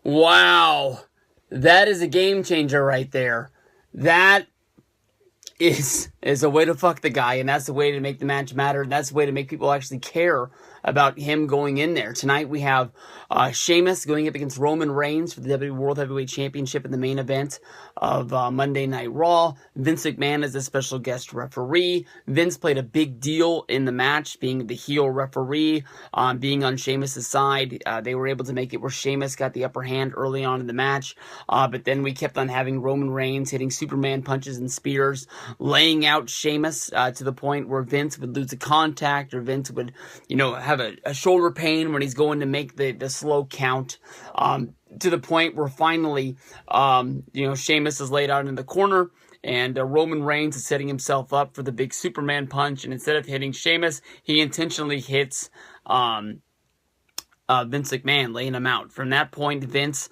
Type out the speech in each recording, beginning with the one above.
Wow. That is a game changer right there. That is a way to fuck the guy, and that's the way to make the match matter, and that's the way to make people actually care about him going in there. Tonight we have Sheamus going up against Roman Reigns for the WWE World Heavyweight Championship in the main event of Monday Night Raw. Vince McMahon is a special guest referee. Vince played a big deal in the match, being the heel referee, being on Sheamus' side. They were able to make it where Sheamus got the upper hand early on in the match, but then we kept on having Roman Reigns hitting Superman punches and spears, laying out Sheamus to the point where Vince would lose a contact, or Vince would, have a shoulder pain when he's going to make the slow count, to the point where finally, Sheamus is laid out in the corner, and Roman Reigns is setting himself up for the big Superman punch, and instead of hitting Sheamus, he intentionally hits Vince McMahon, laying him out. From that point, Vince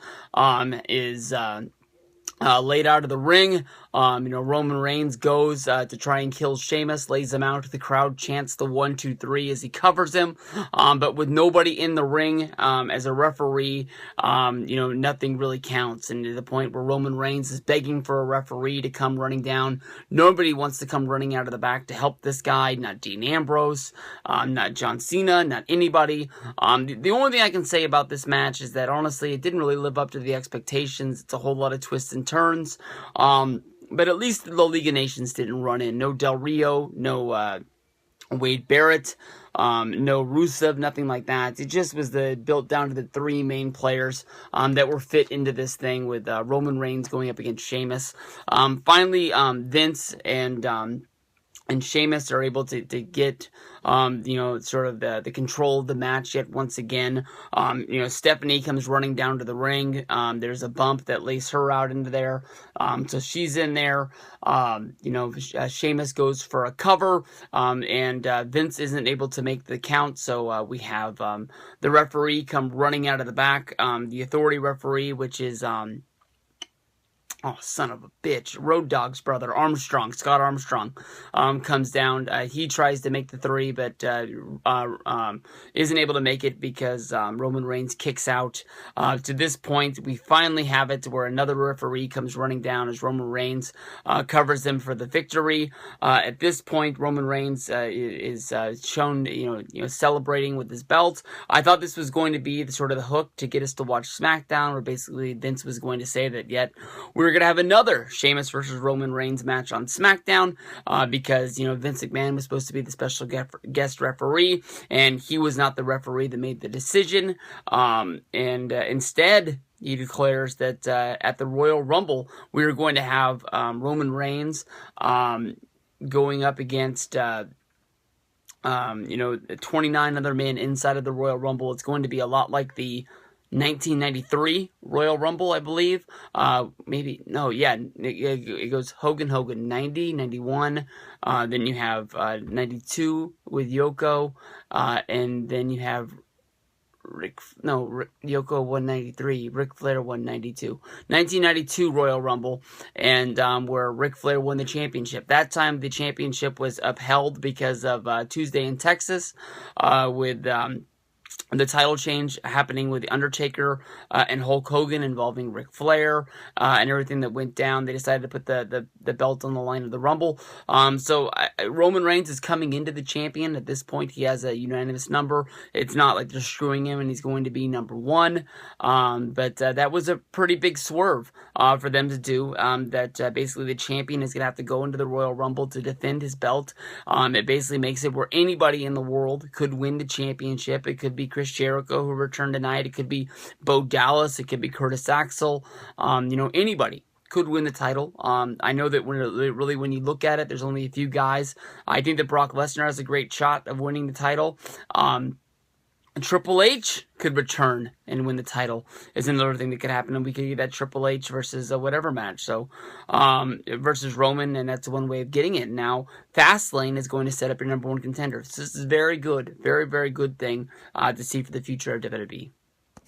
is laid out of the ring. Roman Reigns goes to try and kill Sheamus, lays him out. The crowd chants the 1, 2, 3 as he covers him. But with nobody in the ring, as a referee, nothing really counts. And to the point where Roman Reigns is begging for a referee to come running down. Nobody wants to come running out of the back to help this guy. Not Dean Ambrose, not John Cena, not anybody. The only thing I can say about this match is that honestly, it didn't really live up to the expectations. It's a whole lot of twists and turns. But at least the League of Nations didn't run in. No Del Rio, no Wade Barrett, no Rusev, nothing like that. It just was built down to the three main players that were fit into this thing, with Roman Reigns going up against Sheamus. Finally, Vince and Sheamus are able to get, sort of the control of the match yet once again. Stephanie comes running down to the ring. There's a bump that lays her out into there. So she's in there. Sheamus goes for a cover, and Vince isn't able to make the count. So we have the referee come running out of the back. The authority referee, which is oh, son of a bitch. Road Dogg's brother, Armstrong, Scott Armstrong, comes down. He tries to make the 3, but isn't able to make it because Roman Reigns kicks out. To this point, we finally have it to where another referee comes running down as Roman Reigns covers them for the victory. At this point, Roman Reigns is shown, celebrating with his belt. I thought this was going to be the hook to get us to watch SmackDown, where basically Vince was going to say that we're going to have another Sheamus versus Roman Reigns match on SmackDown, because, Vince McMahon was supposed to be the special guest referee, and he was not the referee that made the decision. Instead, he declares that at the Royal Rumble, we are going to have Roman Reigns going up against 29 other men inside of the Royal Rumble. It's going to be a lot like the 1993 Royal Rumble, I believe. It goes Hogan, 90, 91. Then you have 92 with Yoko, and then you have Yoko 193, Ric Flair 192. 1992 Royal Rumble, and where Ric Flair won the championship. That time the championship was upheld because of Tuesday in Texas, with the title change happening with The Undertaker and Hulk Hogan, involving Ric Flair, and everything that went down. They decided to put the belt on the line of the Rumble. So Roman Reigns is coming into the champion. At this point, he has a unanimous number. It's not like they're screwing him and he's going to be number 1. But that was a pretty big swerve for them to do. Basically the champion is going to have to go into the Royal Rumble to defend his belt. It basically makes it where anybody in the world could win the championship. It could be Chris Jericho, who returned tonight. It could be Bo Dallas. It could be Curtis Axel. Anybody could win the title. I know that when you look at it, there's only a few guys. I think that Brock Lesnar has a great shot of winning the title. Triple H could return and win the title is another thing that could happen, and we could get that Triple H versus whatever match, so versus Roman, and that's one way of getting it. Now Fastlane is going to set up your number 1 contender. So this is very good, very, very good thing to see for the future of WWE.